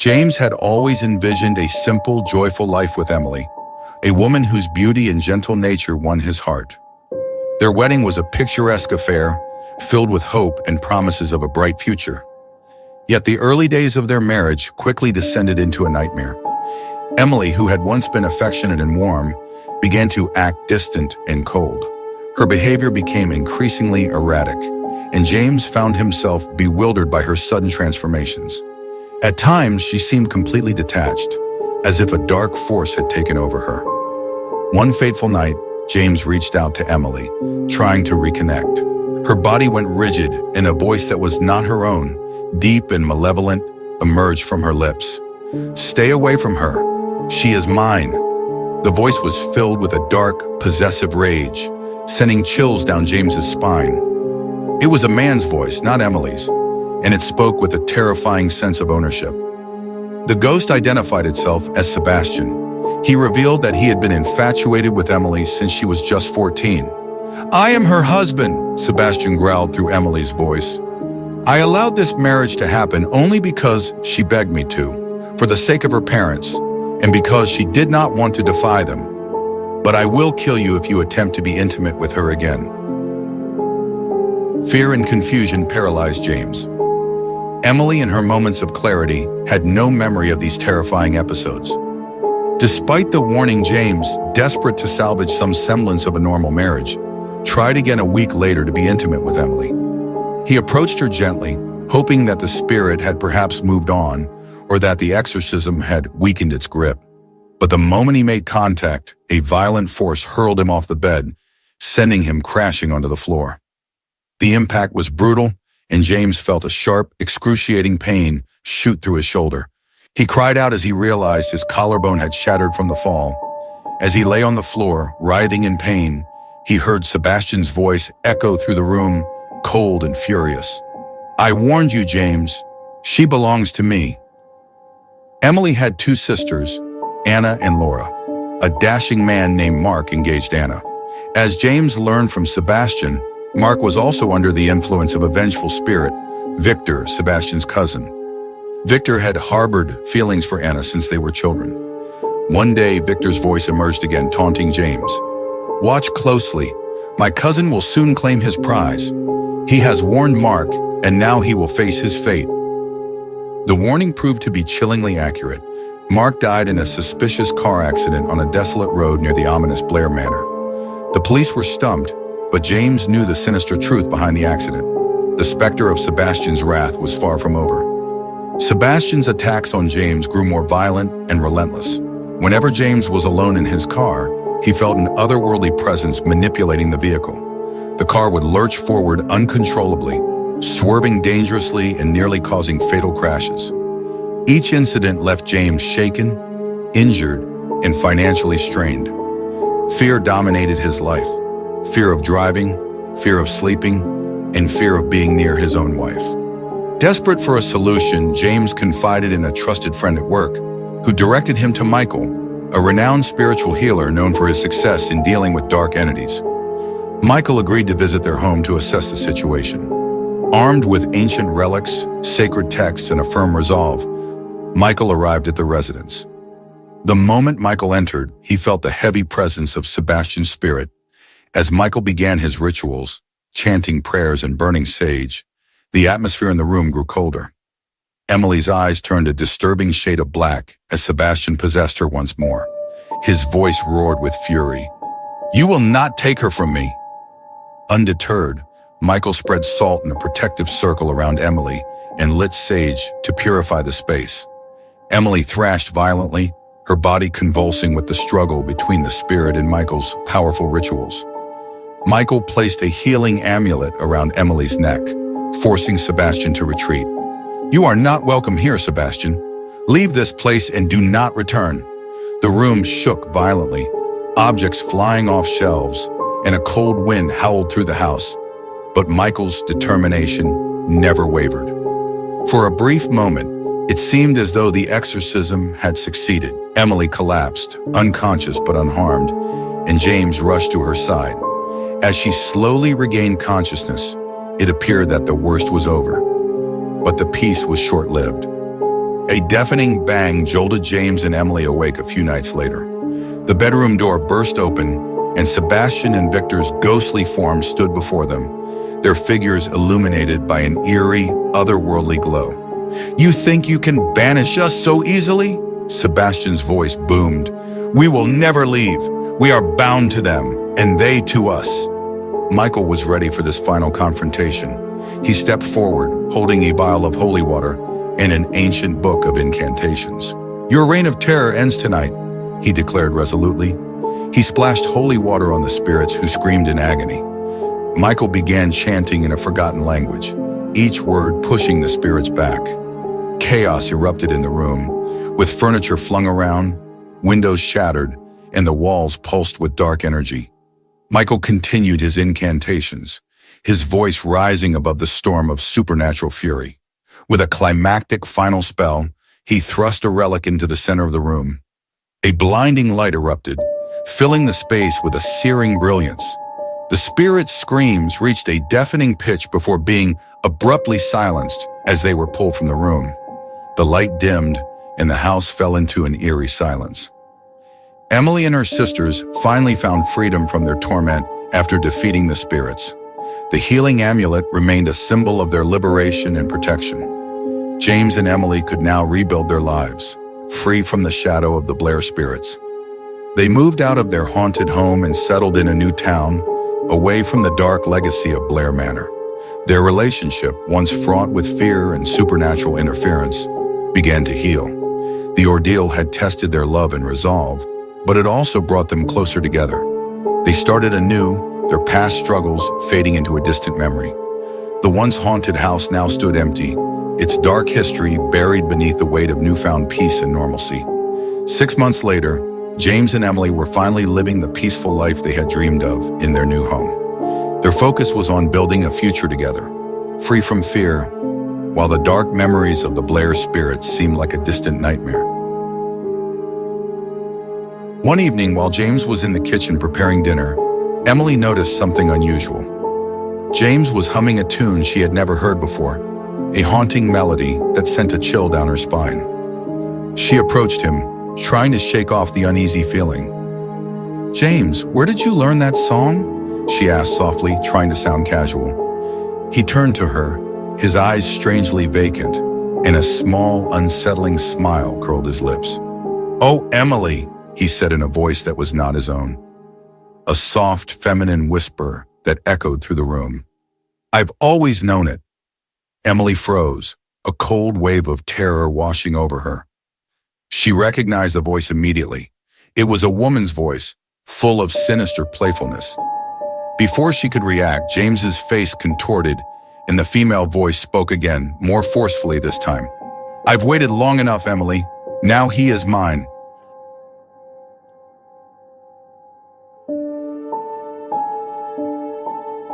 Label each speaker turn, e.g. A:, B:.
A: James had always envisioned a simple, joyful life with Emily, a woman whose beauty and gentle nature won his heart. Their wedding was a picturesque affair, filled with hope and promises of a bright future. Yet the early days of their marriage quickly descended into a nightmare. Emily, who had once been affectionate and warm, began to act distant and cold. Her behavior became increasingly erratic, and James found himself bewildered by her sudden transformations. At times, she seemed completely detached, as if a dark force had taken over her. One fateful night, James reached out to Emily, trying to reconnect. Her body went rigid, and a voice that was not her own, deep and malevolent, emerged from her lips. "Stay away from her. She is mine." The voice was filled with a dark, possessive rage, sending chills down James's spine. It was a man's voice, not Emily's, and it spoke with a terrifying sense of ownership. The ghost identified itself as Sebastian. He revealed that he had been infatuated with Emily since she was just 14. "I am her husband," Sebastian growled through Emily's voice. "I allowed this marriage to happen only because she begged me to, for the sake of her parents, and because she did not want to defy them. But I will kill you if you attempt to be intimate with her again." Fear and confusion paralyzed James. Emily, in her moments of clarity, had no memory of these terrifying episodes. Despite the warning, James, desperate to salvage some semblance of a normal marriage, tried again a week later to be intimate with Emily. He approached her gently, hoping that the spirit had perhaps moved on, or that the exorcism had weakened its grip. But the moment he made contact, a violent force hurled him off the bed, sending him crashing onto the floor. The impact was brutal, and James felt a sharp, excruciating pain shoot through his shoulder. He cried out as he realized his collarbone had shattered from the fall. As he lay on the floor, writhing in pain, he heard Sebastian's voice echo through the room, cold and furious. "I warned you, James. She belongs to me." Emily had two sisters, Anna and Laura. A dashing man named Mark engaged Anna. As James learned from Sebastian, Mark was also under the influence of a vengeful spirit, Victor, Sebastian's cousin. Victor had harbored feelings for Anna since they were children. One day, Victor's voice emerged again, taunting James. "Watch closely. My cousin will soon claim his prize. He has warned Mark, and now he will face his fate." The warning proved to be chillingly accurate. Mark died in a suspicious car accident on a desolate road near the ominous Blair Manor. The police were stumped, but James knew the sinister truth behind the accident. The specter of Sebastian's wrath was far from over. Sebastian's attacks on James grew more violent and relentless. Whenever James was alone in his car, he felt an otherworldly presence manipulating the vehicle. The car would lurch forward uncontrollably, swerving dangerously and nearly causing fatal crashes. Each incident left James shaken, injured, and financially strained. Fear dominated his life. Fear of driving, fear of sleeping, and fear of being near his own wife. Desperate for a solution, James confided in a trusted friend at work, who directed him to Michael, a renowned spiritual healer known for his success in dealing with dark entities. Michael agreed to visit their home to assess the situation. Armed with ancient relics, sacred texts, and a firm resolve, Michael arrived at the residence. The moment Michael entered, he felt the heavy presence of Sebastian's spirit. As Michael began his rituals, chanting prayers and burning sage, the atmosphere in the room grew colder. Emily's eyes turned a disturbing shade of black as Sebastian possessed her once more. His voice roared with fury. "You will not take her from me." Undeterred, Michael spread salt in a protective circle around Emily and lit sage to purify the space. Emily thrashed violently, her body convulsing with the struggle between the spirit and Michael's powerful rituals. Michael placed a healing amulet around Emily's neck, forcing Sebastian to retreat. "You are not welcome here, Sebastian. Leave this place and do not return." The room shook violently, objects flying off shelves, and a cold wind howled through the house. But Michael's determination never wavered. For a brief moment, it seemed as though the exorcism had succeeded. Emily collapsed, unconscious but unharmed, and James rushed to her side. As she slowly regained consciousness, it appeared that the worst was over. But the peace was short-lived. A deafening bang jolted James and Emily awake a few nights later. The bedroom door burst open, and Sebastian and Victor's ghostly forms stood before them, their figures illuminated by an eerie, otherworldly glow. "You think you can banish us so easily?" Sebastian's voice boomed. "We will never leave. We are bound to them, and they to us." Michael was ready for this final confrontation. He stepped forward, holding a vial of holy water and an ancient book of incantations. "Your reign of terror ends tonight," he declared resolutely. He splashed holy water on the spirits who screamed in agony. Michael began chanting in a forgotten language, each word pushing the spirits back. Chaos erupted in the room, with furniture flung around, windows shattered, and the walls pulsed with dark energy. Michael continued his incantations, his voice rising above the storm of supernatural fury. With a climactic final spell, he thrust a relic into the center of the room. A blinding light erupted, filling the space with a searing brilliance. The spirit's screams reached a deafening pitch before being abruptly silenced as they were pulled from the room. The light dimmed, and the house fell into an eerie silence. Emily and her sisters finally found freedom from their torment after defeating the spirits. The healing amulet remained a symbol of their liberation and protection. James and Emily could now rebuild their lives, free from the shadow of the Blair spirits. They moved out of their haunted home and settled in a new town, away from the dark legacy of Blair Manor. Their relationship, once fraught with fear and supernatural interference, began to heal. The ordeal had tested their love and resolve, but it also brought them closer together. They started anew, their past struggles fading into a distant memory. The once haunted house now stood empty, its dark history buried beneath the weight of newfound peace and normalcy. 6 months later, James and Emily were finally living the peaceful life they had dreamed of in their new home. Their focus was on building a future together, free from fear, while the dark memories of the Blair spirits seemed like a distant nightmare. One evening, while James was in the kitchen preparing dinner, Emily noticed something unusual. James was humming a tune she had never heard before, a haunting melody that sent a chill down her spine. She approached him, trying to shake off the uneasy feeling. "James, where did you learn that song?" she asked softly, trying to sound casual. He turned to her, his eyes strangely vacant, and a small, unsettling smile curled his lips. "Oh, Emily," he said in a voice that was not his own, a soft, feminine whisper that echoed through the room. "I've always known it." Emily froze, a cold wave of terror washing over her. She recognized the voice immediately. It was a woman's voice, full of sinister playfulness. Before she could react, James's face contorted, and the female voice spoke again, more forcefully this time. "I've waited long enough, Emily. Now he is mine.